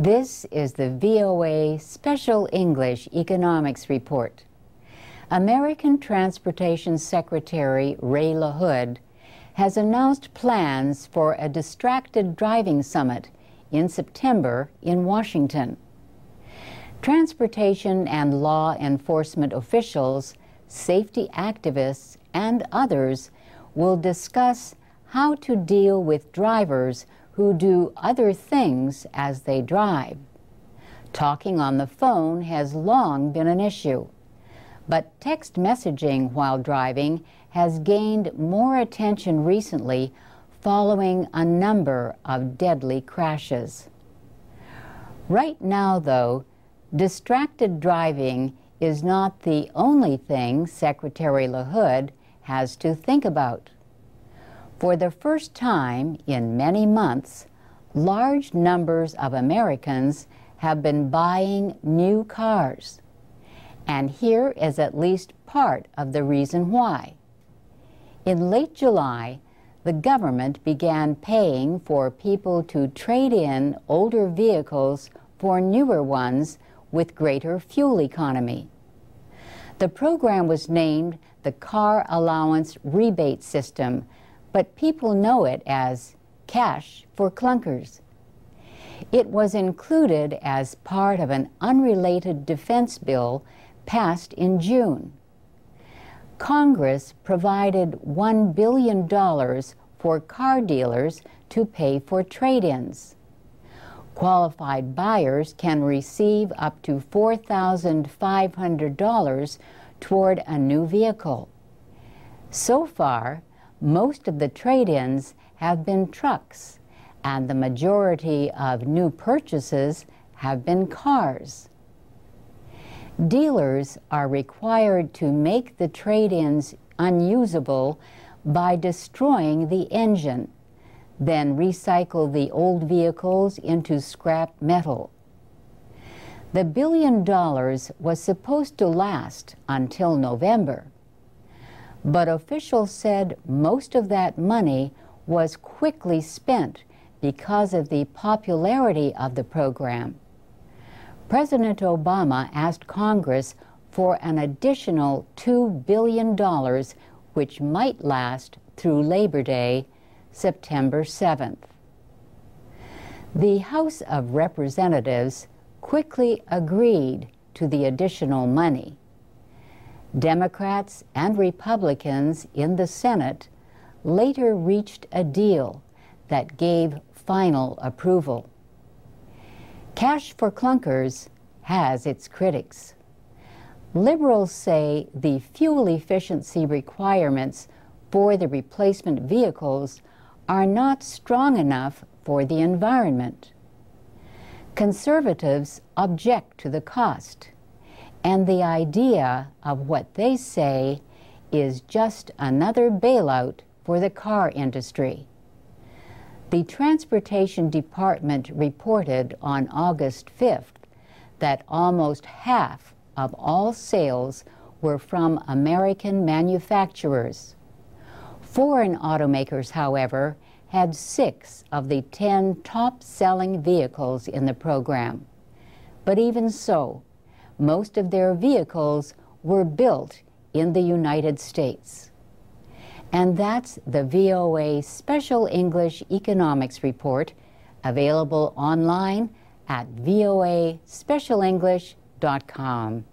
This is the VOA Special English Economics Report. American Transportation Secretary Ray LaHood has announced plans for a distracted driving summit in September in Washington. Transportation and law enforcement officials, safety activists, and others will discuss how to deal with drivers who do other things as they drive. Talking on the phone has long been an issue, but text messaging while driving has gained more attention recently following a number of deadly crashes. Right now, though, distracted driving is not the only thing Secretary LaHood has to think about. For the first time in many months, large numbers of Americans have been buying new cars. And here is at least part of the reason why. In late July, the government began paying for people to trade in older vehicles for newer ones with greater fuel economy. The program was named the Car Allowance Rebate System, but people know it as Cash for Clunkers. It was included as part of an unrelated defense bill passed in June. Congress provided $1 billion for car dealers to pay for trade-ins. Qualified buyers can receive up to $4,500 toward a new vehicle. So far, most of the trade-ins have been trucks, and the majority of new purchases have been cars. Dealers are required to make the trade-ins unusable by destroying the engine, then recycle the old vehicles into scrap metal. The $1 billion was supposed to last until November, but officials said most of that money was quickly spent because of the popularity of the program. President Obama asked Congress for an additional $2 billion, which might last through Labor Day, September 7th. The House of Representatives quickly agreed to the additional money. Democrats and Republicans in the Senate later reached a deal that gave final approval. Cash for Clunkers has its critics. Liberals say the fuel efficiency requirements for the replacement vehicles are not strong enough for the environment. Conservatives object to the cost and the idea of what they say is just another bailout for the car industry. The Transportation Department reported on August 5th that almost half of all sales were from American manufacturers. Foreign automakers, however, had 6 of the 10 top-selling vehicles in the program. But even so, most of their vehicles were built in the United States. And that's the VOA Special English Economics Report, available online at voaspecialenglish.com.